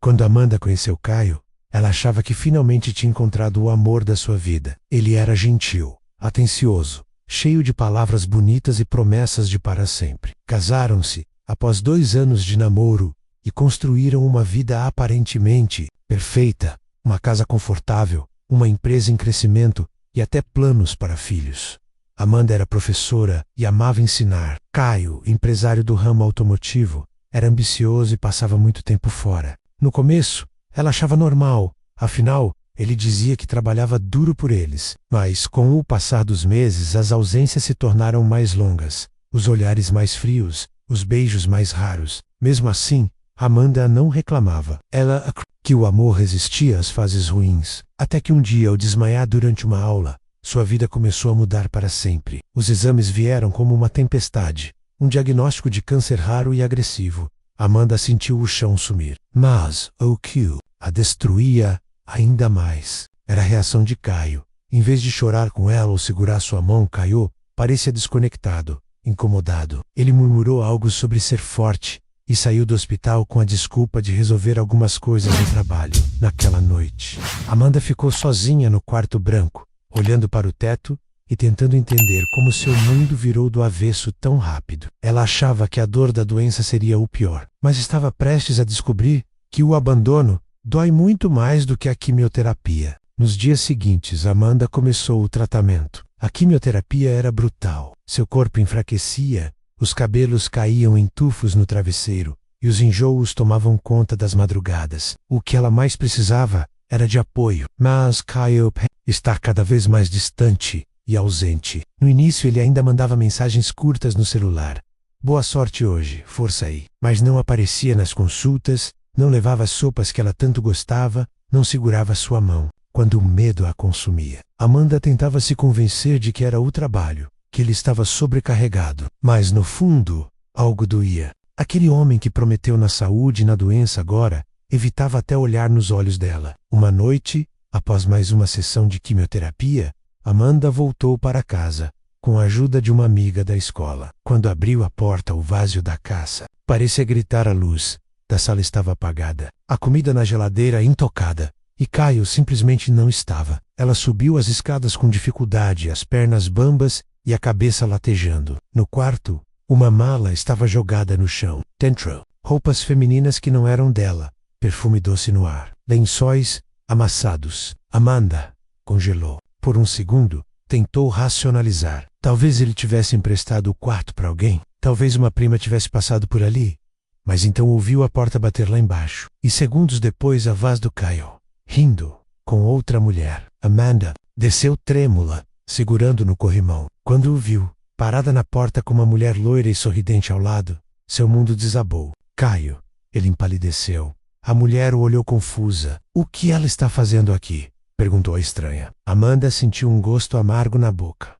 Quando Amanda conheceu Caio, ela achava que finalmente tinha encontrado o amor da sua vida. Ele era gentil, atencioso, cheio de palavras bonitas e promessas de para sempre. Casaram-se após 2 anos de namoro e construíram uma vida aparentemente perfeita, uma casa confortável, uma empresa em crescimento e até planos para filhos. Amanda era professora e amava ensinar. Caio, empresário do ramo automotivo, era ambicioso e passava muito tempo fora. No começo, ela achava normal, afinal, ele dizia que trabalhava duro por eles. Mas, com o passar dos meses, as ausências se tornaram mais longas, os olhares mais frios, os beijos mais raros. Mesmo assim, Amanda não reclamava. Ela acreditou que o amor resistia às fases ruins, até que um dia, ao desmaiar durante uma aula, sua vida começou a mudar para sempre. Os exames vieram como uma tempestade, um diagnóstico de câncer raro e agressivo. Amanda sentiu o chão sumir. Mas o que a destruía ainda mais era a reação de Caio. Em vez de chorar com ela ou segurar sua mão, Caio parecia desconectado, incomodado. Ele murmurou algo sobre ser forte e saiu do hospital com a desculpa de resolver algumas coisas no trabalho. Naquela noite, Amanda ficou sozinha no quarto branco, olhando para o teto e tentando entender como seu mundo virou do avesso tão rápido. Ela achava que a dor da doença seria o pior, mas estava prestes a descobrir que o abandono dói muito mais do que a quimioterapia. Nos dias seguintes, Amanda começou o tratamento. A quimioterapia era brutal. Seu corpo enfraquecia, os cabelos caíam em tufos no travesseiro e os enjoos tomavam conta das madrugadas. O que ela mais precisava era de apoio, mas Caio está cada vez mais distante e ausente. No início ele ainda mandava mensagens curtas no celular. Boa sorte hoje, força aí. Mas não aparecia nas consultas, não levava as sopas que ela tanto gostava, não segurava sua mão. Quando o medo a consumia, Amanda tentava se convencer de que era o trabalho, que ele estava sobrecarregado. Mas no fundo, algo doía. Aquele homem que prometeu na saúde e na doença agora evitava até olhar nos olhos dela. Uma noite, após mais uma sessão de quimioterapia, Amanda voltou para casa, com a ajuda de uma amiga da escola. Quando abriu a porta, o vazio da casa parecia gritar. A luz da sala estava apagada, a comida na geladeira intocada, e Caio simplesmente não estava. Ela subiu as escadas com dificuldade, as pernas bambas e a cabeça latejando. No quarto, uma mala estava jogada no chão. Dentro, roupas femininas que não eram dela, perfume doce no ar, lençóis amassados. Amanda congelou. Por um segundo, tentou racionalizar. Talvez ele tivesse emprestado o quarto para alguém. Talvez uma prima tivesse passado por ali. Mas então ouviu a porta bater lá embaixo. E segundos depois, a voz do Caio, rindo, com outra mulher. Amanda desceu trêmula, segurando no corrimão. Quando o viu, parada na porta com uma mulher loira e sorridente ao lado, seu mundo desabou. Caio, ele empalideceu. A mulher o olhou confusa. O que ela está fazendo aqui? Perguntou a estranha. Amanda sentiu um gosto amargo na boca.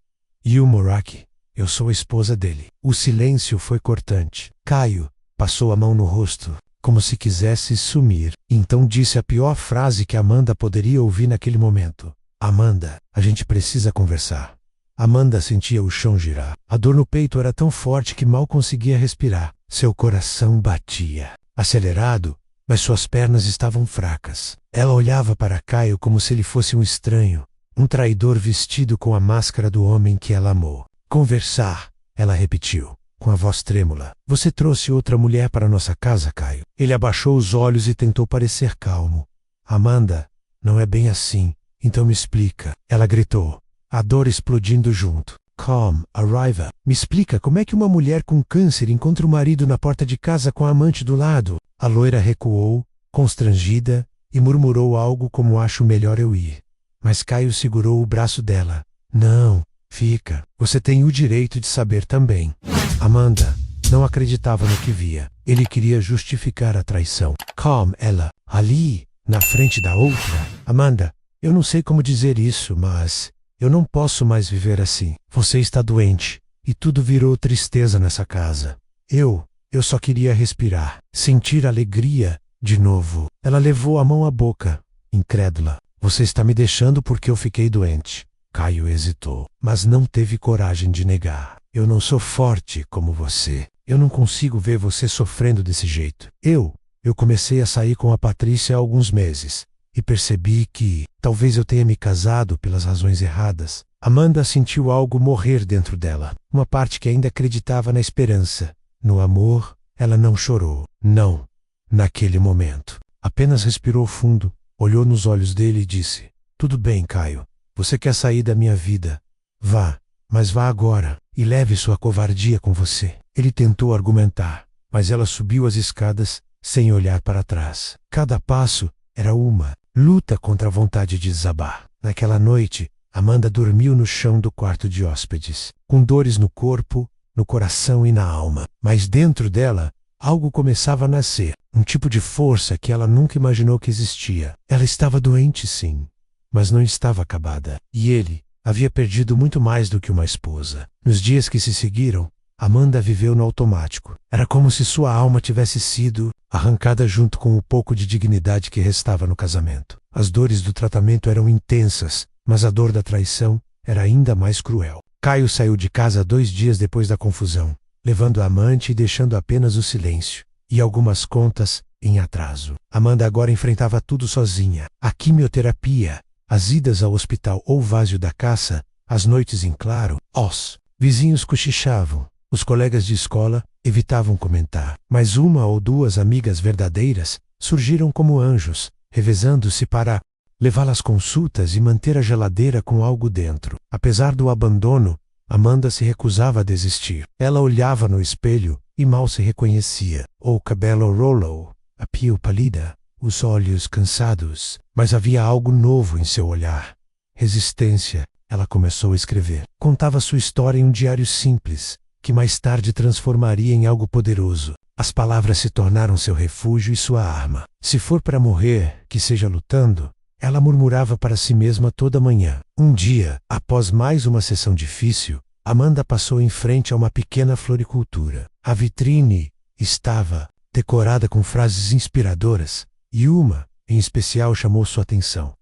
Yu Moraki, eu sou a esposa dele. O silêncio foi cortante. Caio passou a mão no rosto, como se quisesse sumir. Então disse a pior frase que Amanda poderia ouvir naquele momento. Amanda, a gente precisa conversar. Amanda sentia o chão girar. A dor no peito era tão forte que mal conseguia respirar. Seu coração batia, acelerado, mas suas pernas estavam fracas. Ela olhava para Caio como se ele fosse um estranho, um traidor vestido com a máscara do homem que ela amou. Conversar, ela repetiu, com a voz trêmula. Você trouxe outra mulher para nossa casa, Caio? Ele abaixou os olhos e tentou parecer calmo. Amanda, não é bem assim, então me explica. Ela gritou, a dor explodindo junto. Calm, arriva. Me explica como é que uma mulher com câncer encontra o marido na porta de casa com a amante do lado? A loira recuou, constrangida, e murmurou algo como acho melhor eu ir. Mas Caio segurou o braço dela. Não, fica. Você tem o direito de saber também. Amanda não acreditava no que via. Ele queria justificar a traição. Calm, ela. Ali, na frente da outra. Amanda, eu não sei como dizer isso, mas eu não posso mais viver assim. Você está doente, e tudo virou tristeza nessa casa. Eu só queria respirar, sentir alegria de novo. Ela levou a mão à boca, incrédula. Você está me deixando porque eu fiquei doente. Caio hesitou, mas não teve coragem de negar. Eu não sou forte como você. Eu não consigo ver você sofrendo desse jeito. Eu Eu comecei a sair com a Patrícia há alguns meses e percebi que talvez eu tenha me casado pelas razões erradas. Amanda sentiu algo morrer dentro dela, uma parte que ainda acreditava na esperança. No amor, ela não chorou. Não, naquele momento. Apenas respirou fundo, olhou nos olhos dele e disse: "Tudo bem, Caio. Você quer sair da minha vida? Vá, mas vá agora e leve sua covardia com você." Ele tentou argumentar, mas ela subiu as escadas sem olhar para trás. Cada passo era uma luta contra a vontade de desabar. Naquela noite, Amanda dormiu no chão do quarto de hóspedes, com dores no corpo, no coração e na alma. Mas dentro dela, algo começava a nascer, um tipo de força que ela nunca imaginou que existia. Ela estava doente, sim, mas não estava acabada. E ele havia perdido muito mais do que uma esposa. Nos dias que se seguiram, Amanda viveu no automático. Era como se sua alma tivesse sido arrancada junto com o pouco de dignidade que restava no casamento. As dores do tratamento eram intensas, mas a dor da traição era ainda mais cruel. Caio saiu de casa 2 dias depois da confusão, levando a amante e deixando apenas o silêncio e algumas contas em atraso. Amanda agora enfrentava tudo sozinha: a quimioterapia, as idas ao hospital ou vazio da caça, as noites em claro. Os vizinhos cochichavam, os colegas de escola evitavam comentar, mas 1 ou 2 amigas verdadeiras surgiram como anjos, revezando-se para levá-la às consultas e manter a geladeira com algo dentro. Apesar do abandono, Amanda se recusava a desistir. Ela olhava no espelho e mal se reconhecia. O cabelo rolou, a pele pálida, os olhos cansados, mas havia algo novo em seu olhar. Resistência. Ela começou a escrever. Contava sua história em um diário simples, que mais tarde transformaria em algo poderoso. As palavras se tornaram seu refúgio e sua arma. Se for para morrer, que seja lutando, ela murmurava para si mesma toda manhã. Um dia, após mais uma sessão difícil, Amanda passou em frente a uma pequena floricultura. A vitrine estava decorada com frases inspiradoras, e uma, em especial, chamou sua atenção.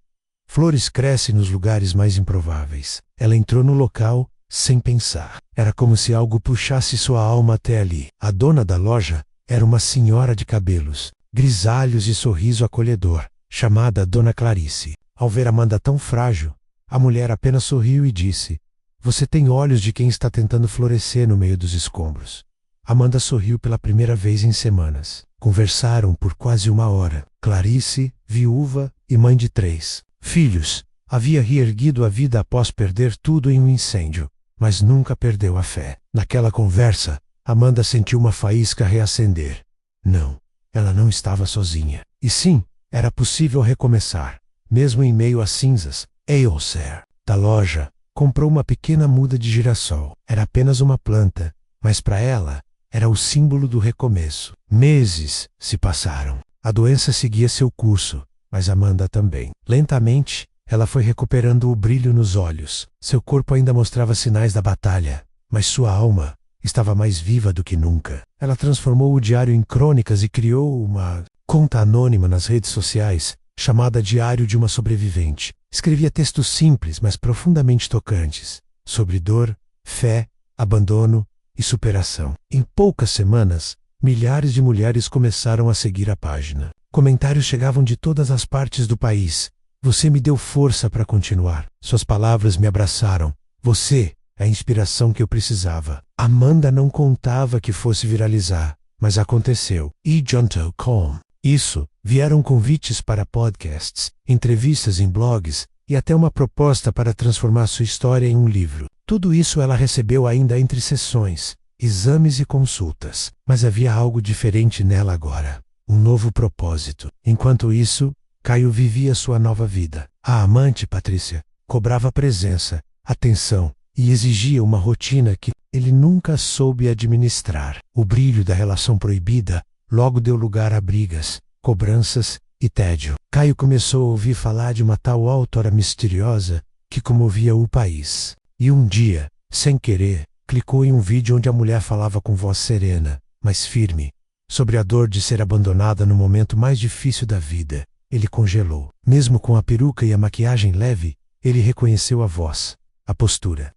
Flores crescem nos lugares mais improváveis. Ela entrou no local sem pensar. Era como se algo puxasse sua alma até ali. A dona da loja era uma senhora de cabelos grisalhos e sorriso acolhedor, chamada Dona Clarice. Ao ver Amanda tão frágil, a mulher apenas sorriu e disse: "Você tem olhos de quem está tentando florescer no meio dos escombros." Amanda sorriu pela primeira vez em semanas. Conversaram por quase 1 hora. Clarice, viúva e mãe de 3 filhos, havia reerguido a vida após perder tudo em um incêndio, mas nunca perdeu a fé. Naquela conversa, Amanda sentiu uma faísca reacender. Não, ela não estava sozinha. E sim, era possível recomeçar, mesmo em meio às cinzas. Ailser, da loja, comprou uma pequena muda de girassol. Era apenas uma planta, mas para ela, era o símbolo do recomeço. Meses se passaram. A doença seguia seu curso, mas Amanda também. Lentamente, ela foi recuperando o brilho nos olhos. Seu corpo ainda mostrava sinais da batalha, mas sua alma estava mais viva do que nunca. Ela transformou o diário em crônicas e criou uma conta anônima nas redes sociais, chamada Diário de uma Sobrevivente. Escrevia textos simples, mas profundamente tocantes, sobre dor, fé, abandono e superação. Em poucas semanas, milhares de mulheres começaram a seguir a página. Comentários chegavam de todas as partes do país. "Você me deu força para continuar. Suas palavras me abraçaram. Você é a inspiração que eu precisava." Amanda não contava que fosse viralizar, mas aconteceu. E junto com isso, vieram convites para podcasts, entrevistas em blogs e até uma proposta para transformar sua história em um livro. Tudo isso ela recebeu ainda entre sessões, exames e consultas. Mas havia algo diferente nela agora. Um novo propósito. Enquanto isso, Caio vivia sua nova vida. A amante, Patrícia, cobrava presença, atenção e exigia uma rotina que ele nunca soube administrar. O brilho da relação proibida logo deu lugar a brigas, cobranças e tédio. Caio começou a ouvir falar de uma tal autora misteriosa que comovia o país. E um dia, sem querer, clicou em um vídeo onde a mulher falava com voz serena, mas firme, sobre a dor de ser abandonada no momento mais difícil da vida. Ele congelou. Mesmo com a peruca e a maquiagem leve, ele reconheceu a voz, a postura.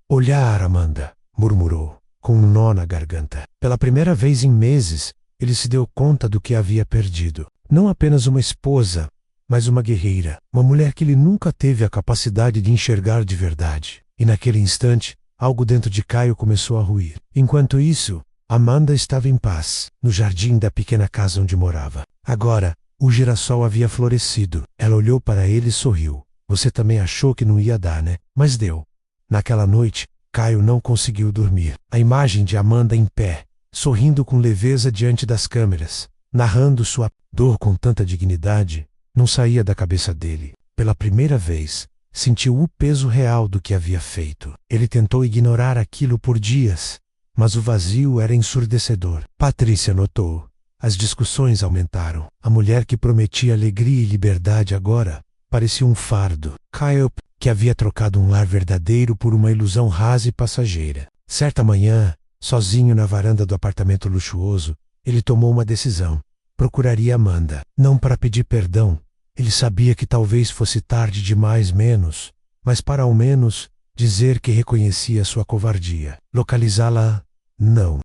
"Olhar, Amanda", murmurou, com um nó na garganta. Pela primeira vez em meses, ele se deu conta do que havia perdido. Não apenas uma esposa, mas uma guerreira, uma mulher que ele nunca teve a capacidade de enxergar de verdade. E naquele instante, algo dentro de Caio começou a ruir. Enquanto isso, Amanda estava em paz, no jardim da pequena casa onde morava. Agora, o girassol havia florescido. Ela olhou para ele e sorriu. Você também achou que não ia dar, né? Mas deu. Naquela noite, Caio não conseguiu dormir. A imagem de Amanda em pé, sorrindo com leveza diante das câmeras, narrando sua dor com tanta dignidade, não saía da cabeça dele. Pela primeira vez, sentiu o peso real do que havia feito. Ele tentou ignorar aquilo por dias, mas o vazio era ensurdecedor. Patrícia notou. As discussões aumentaram. A mulher que prometia alegria e liberdade agora parecia um fardo. Caio, que havia trocado um lar verdadeiro por uma ilusão rasa e passageira. Certa manhã, sozinho na varanda do apartamento luxuoso, ele tomou uma decisão. Procuraria Amanda, não para pedir perdão. Ele sabia que talvez fosse tarde demais menos, mas para ao menos dizer que reconhecia sua covardia. Localizá-la, não.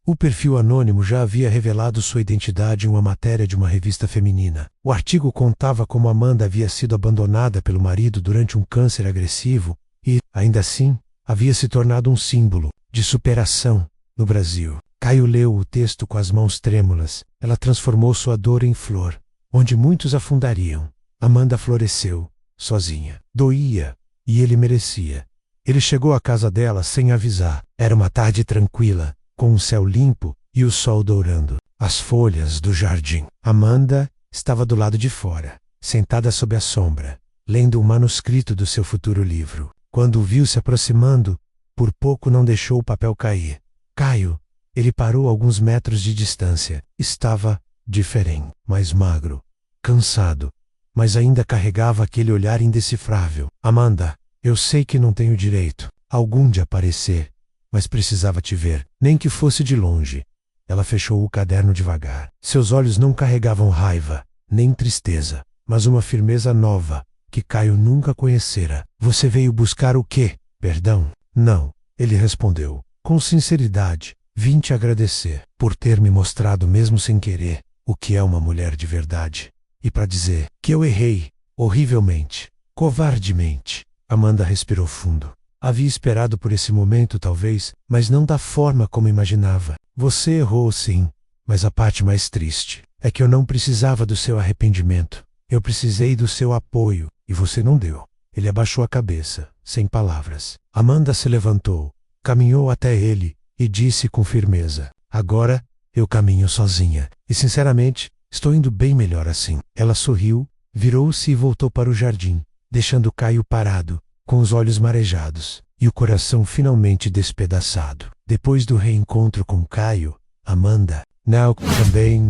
O perfil anônimo já havia revelado sua identidade em uma matéria de uma revista feminina. O artigo contava como Amanda havia sido abandonada pelo marido durante um câncer agressivo e, ainda assim, havia se tornado um símbolo de superação no Brasil. Caio leu o texto com as mãos trêmulas. Ela transformou sua dor em flor, onde muitos afundariam. Amanda floresceu, sozinha. Doía, e ele merecia. Ele chegou à casa dela sem avisar. Era uma tarde tranquila, com um céu limpo e o sol dourando as folhas do jardim. Amanda estava do lado de fora, sentada sob a sombra, lendo o manuscrito do seu futuro livro. Quando o viu se aproximando, por pouco não deixou o papel cair. Caio, ele parou a alguns metros de distância. Estava diferente, mais magro, cansado, mas ainda carregava aquele olhar indecifrável. Amanda, eu sei que não tenho direito algum de aparecer, mas precisava te ver, nem que fosse de longe. Ela fechou o caderno devagar. Seus olhos não carregavam raiva, nem tristeza, mas uma firmeza nova, que Caio nunca conhecera. Você veio buscar o quê? Perdão? Não, ele respondeu, com sinceridade. Vim te agradecer por ter me mostrado mesmo sem querer o que é uma mulher de verdade. E para dizer que eu errei, horrivelmente, covardemente. Amanda respirou fundo. Havia esperado por esse momento talvez, mas não da forma como imaginava. Você errou sim, mas a parte mais triste é que eu não precisava do seu arrependimento. Eu precisei do seu apoio, e você não deu. Ele abaixou a cabeça, sem palavras. Amanda se levantou, caminhou até ele e disse com firmeza, agora eu caminho sozinha, e sinceramente, estou indo bem melhor assim. Ela sorriu, virou-se e voltou para o jardim, deixando Caio parado, com os olhos marejados, e o coração finalmente despedaçado. Depois do reencontro com Caio, Amanda, também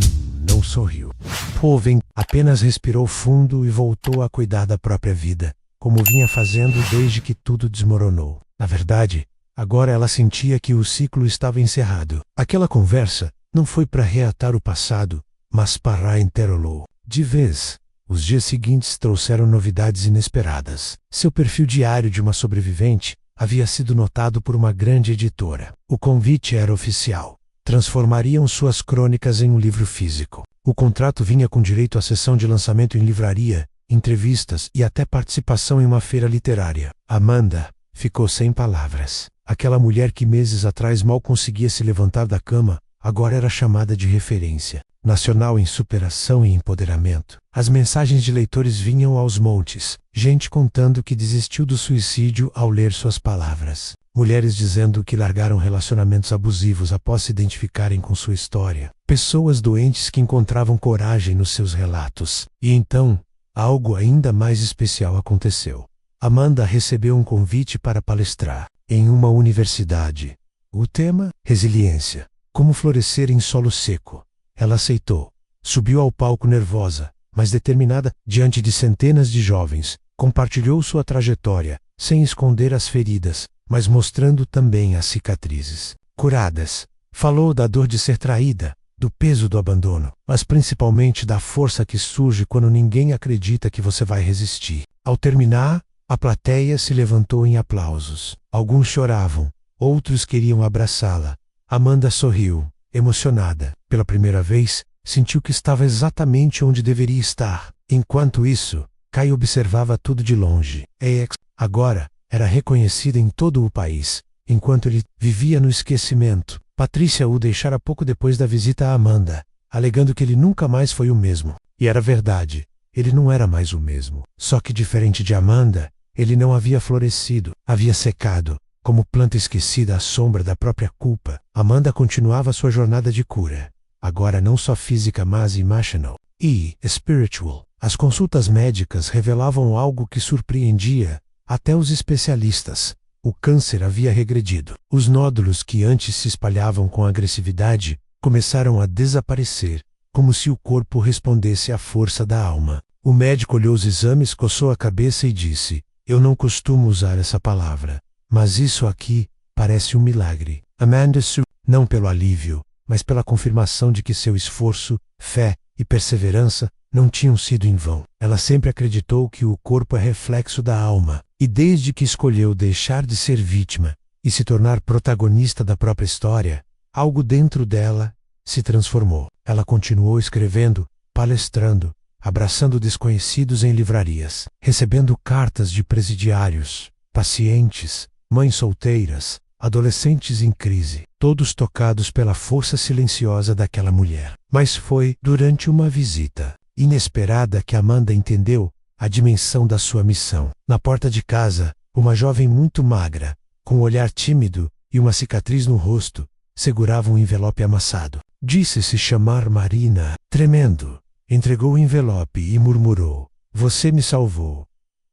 não sorriu. Poven apenas respirou fundo e voltou a cuidar da própria vida, como vinha fazendo desde que tudo desmoronou. Na verdade, agora ela sentia que o ciclo estava encerrado. Aquela conversa não foi para reatar o passado, mas para interolou. De vez, os dias seguintes trouxeram novidades inesperadas. Seu perfil diário de uma sobrevivente havia sido notado por uma grande editora. O convite era oficial. Transformariam suas crônicas em um livro físico. O contrato vinha com direito à sessão de lançamento em livraria, entrevistas e até participação em uma feira literária. Amanda ficou sem palavras. Aquela mulher que meses atrás mal conseguia se levantar da cama, agora era chamada de referência nacional em superação e empoderamento. As mensagens de leitores vinham aos montes, gente contando que desistiu do suicídio ao ler suas palavras. Mulheres dizendo que largaram relacionamentos abusivos após se identificarem com sua história. Pessoas doentes que encontravam coragem nos seus relatos. E então, algo ainda mais especial aconteceu. Amanda recebeu um convite para palestrar em uma universidade. O tema? Resiliência. Como florescer em solo seco. Ela aceitou. Subiu ao palco nervosa, mas determinada, diante de centenas de jovens. Compartilhou sua trajetória, sem esconder as feridas, mas mostrando também as cicatrizes curadas. Falou da dor de ser traída, do peso do abandono, mas principalmente da força que surge quando ninguém acredita que você vai resistir. Ao terminar, a plateia se levantou em aplausos. Alguns choravam, outros queriam abraçá-la. Amanda sorriu, emocionada. Pela primeira vez, sentiu que estava exatamente onde deveria estar. Enquanto isso, Caio observava tudo de longe. AX agora era reconhecida em todo o país, enquanto ele vivia no esquecimento. Patrícia o deixara pouco depois da visita a Amanda, alegando que ele nunca mais foi o mesmo. E era verdade, ele não era mais o mesmo. Só que diferente de Amanda, ele não havia florescido, havia secado, como planta esquecida à sombra da própria culpa. Amanda continuava sua jornada de cura, agora não só física mas emotional e spiritual. As consultas médicas revelavam algo que surpreendia até os especialistas. O câncer havia regredido. Os nódulos que antes se espalhavam com agressividade começaram a desaparecer, como se o corpo respondesse à força da alma. O médico olhou os exames, coçou a cabeça e disse: "Eu não costumo usar essa palavra, mas isso aqui parece um milagre." Amanda sorriu, não pelo alívio, mas pela confirmação de que seu esforço, fé e perseverança não tinham sido em vão. Ela sempre acreditou que o corpo é reflexo da alma, e desde que escolheu deixar de ser vítima e se tornar protagonista da própria história, algo dentro dela se transformou. Ela continuou escrevendo, palestrando, abraçando desconhecidos em livrarias, recebendo cartas de presidiários, pacientes, mães solteiras, adolescentes em crise, todos tocados pela força silenciosa daquela mulher. Mas foi durante uma visita inesperada que Amanda entendeu a dimensão da sua missão. Na porta de casa, uma jovem muito magra, com um olhar tímido e uma cicatriz no rosto, segurava um envelope amassado. Disse-se chamar Marina. Tremendo, entregou o envelope e murmurou: "Você me salvou.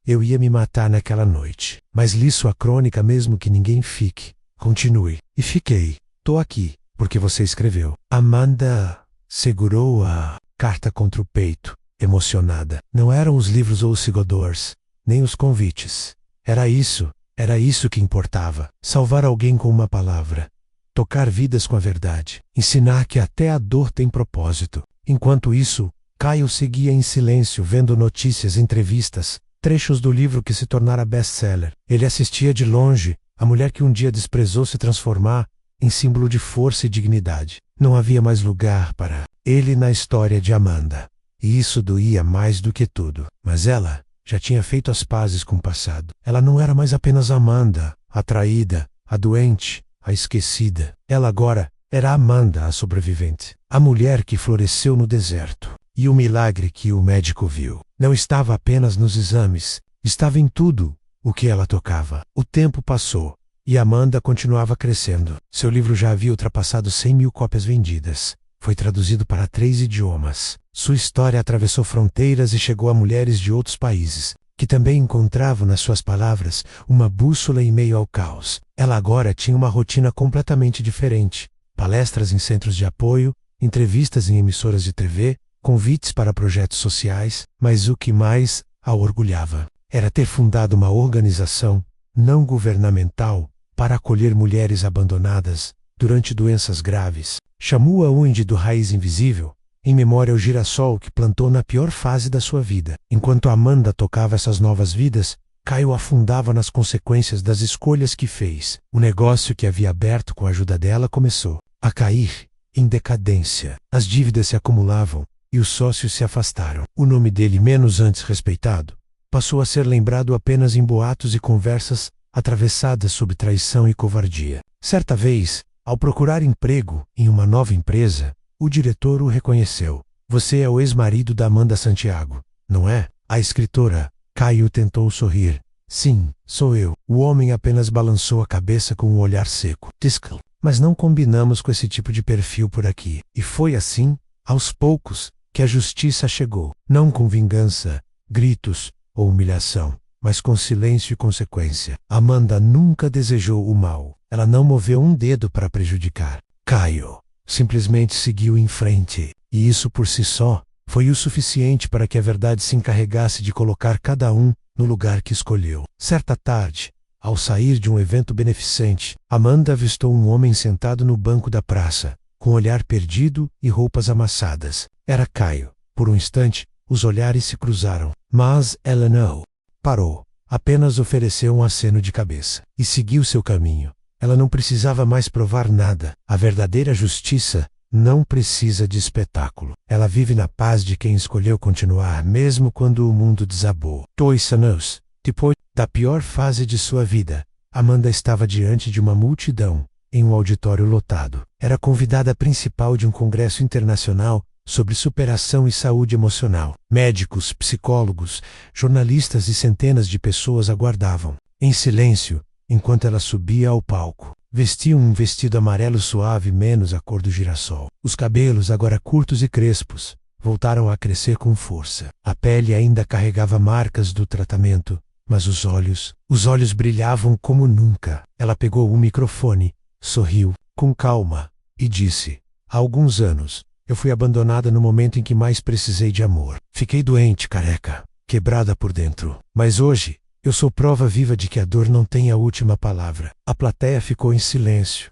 Eu ia me matar naquela noite, mas li sua crônica mesmo que ninguém fique. Continue." "E fiquei. Tô aqui, porque você escreveu." Amanda segurou a carta contra o peito, emocionada. Não eram os livros ou os seguidores, nem os convites. Era isso que importava. Salvar alguém com uma palavra. Tocar vidas com a verdade. Ensinar que até a dor tem propósito. Enquanto isso, Caio seguia em silêncio, vendo notícias, entrevistas, trechos do livro que se tornara best-seller. Ele assistia de longe a mulher que um dia desprezou se transformar em símbolo de força e dignidade. Não havia mais lugar para ele na história de Amanda. E isso doía mais do que tudo. Mas ela já tinha feito as pazes com o passado. Ela não era mais apenas Amanda, a traída, a doente, a esquecida. Ela agora era Amanda, a sobrevivente. A mulher que floresceu no deserto. E o milagre que o médico viu não estava apenas nos exames, estava em tudo o que ela tocava. O tempo passou e Amanda continuava crescendo. Seu livro já havia ultrapassado 100.000 cópias vendidas. Foi traduzido para 3 idiomas. Sua história atravessou fronteiras e chegou a mulheres de outros países, que também encontravam nas suas palavras uma bússola em meio ao caos. Ela agora tinha uma rotina completamente diferente. Palestras em centros de apoio, entrevistas em emissoras de TV, convites para projetos sociais, mas o que mais a orgulhava era ter fundado uma organização não governamental para acolher mulheres abandonadas durante doenças graves. Chamou a UND do Raiz Invisível, em memória ao girassol que plantou na pior fase da sua vida. Enquanto Amanda tocava essas novas vidas, Caio afundava nas consequências das escolhas que fez. O negócio que havia aberto com a ajuda dela começou a cair em decadência. As dívidas se acumulavam e os sócios se afastaram. O nome dele, menos antes respeitado, passou a ser lembrado apenas em boatos e conversas atravessadas sob traição e covardia. Certa vez, ao procurar emprego em uma nova empresa, o diretor o reconheceu. "Você é o ex-marido da Amanda Santiago, não é?" A escritora. Caio tentou sorrir. "Sim, sou eu." O homem apenas balançou a cabeça com um olhar seco. "Desculpe, mas não combinamos com esse tipo de perfil por aqui." E foi assim, aos poucos, que a justiça chegou. Não com vingança, gritos ou humilhação, mas com silêncio e consequência. Amanda nunca desejou o mal. Ela não moveu um dedo para prejudicar. Caio simplesmente seguiu em frente. E isso por si só foi o suficiente para que a verdade se encarregasse de colocar cada um no lugar que escolheu. Certa tarde, ao sair de um evento beneficente, Amanda avistou um homem sentado no banco da praça, com olhar perdido e roupas amassadas. Era Caio. Por um instante, os olhares se cruzaram, mas ela não parou. Apenas ofereceu um aceno de cabeça e seguiu seu caminho, Ela não precisava mais provar nada. A verdadeira justiça não precisa de espetáculo. Ela vive na paz de quem escolheu continuar, mesmo quando o mundo desabou. 2 anos depois da pior fase de sua vida, Amanda estava diante de uma multidão, em um auditório lotado. Era convidada principal de um congresso internacional sobre superação e saúde emocional. Médicos, psicólogos, jornalistas e centenas de pessoas aguardavam, em silêncio, enquanto ela subia ao palco. Vestia um vestido amarelo suave menos a cor do girassol. Os cabelos, agora curtos e crespos, voltaram a crescer com força. A pele ainda carregava marcas do tratamento, mas os olhos brilhavam como nunca. Ela pegou o microfone, sorriu, com calma, e disse: há alguns anos, eu fui abandonada no momento em que mais precisei de amor. Fiquei doente, careca, quebrada por dentro. Mas hoje, eu sou prova viva de que a dor não tem a última palavra. A plateia ficou em silêncio.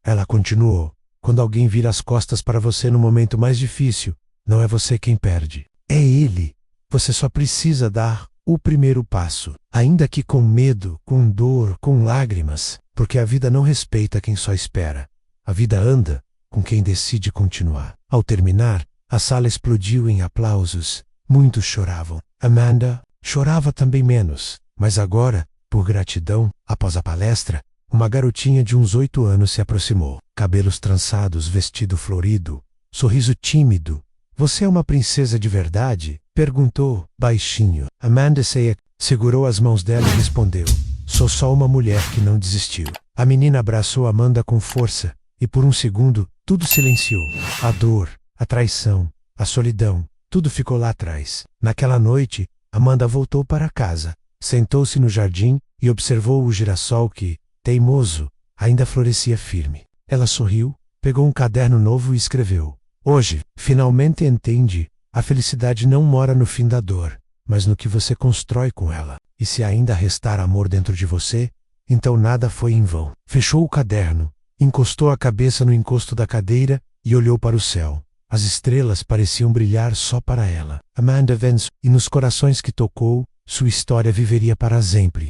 Ela continuou: quando alguém vira as costas para você no momento mais difícil, não é você quem perde. É ele. Você só precisa dar o primeiro passo. Ainda que com medo, com dor, com lágrimas. Porque a vida não respeita quem só espera. A vida anda com quem decide continuar. Ao terminar, a sala explodiu em aplausos. Muitos choravam. Amanda chorava também menos, mas agora, por gratidão, após a palestra, uma garotinha de uns 8 anos se aproximou. Cabelos trançados, vestido florido, sorriso tímido. Você é uma princesa de verdade? Perguntou, baixinho. Amanda segurou as mãos dela e respondeu: sou só uma mulher que não desistiu. A menina abraçou Amanda com força, e por um segundo, tudo silenciou. A dor, a traição, a solidão, tudo ficou lá atrás. Naquela noite, Amanda voltou para casa, sentou-se no jardim e observou o girassol que, teimoso, ainda florescia firme. Ela sorriu, pegou um caderno novo e escreveu: hoje, finalmente entende, a felicidade não mora no fim da dor, mas no que você constrói com ela. E se ainda restar amor dentro de você, então nada foi em vão. Fechou o caderno, encostou a cabeça no encosto da cadeira e olhou para o céu. As estrelas pareciam brilhar só para ela. Amanda vence, e nos corações que tocou, sua história viveria para sempre.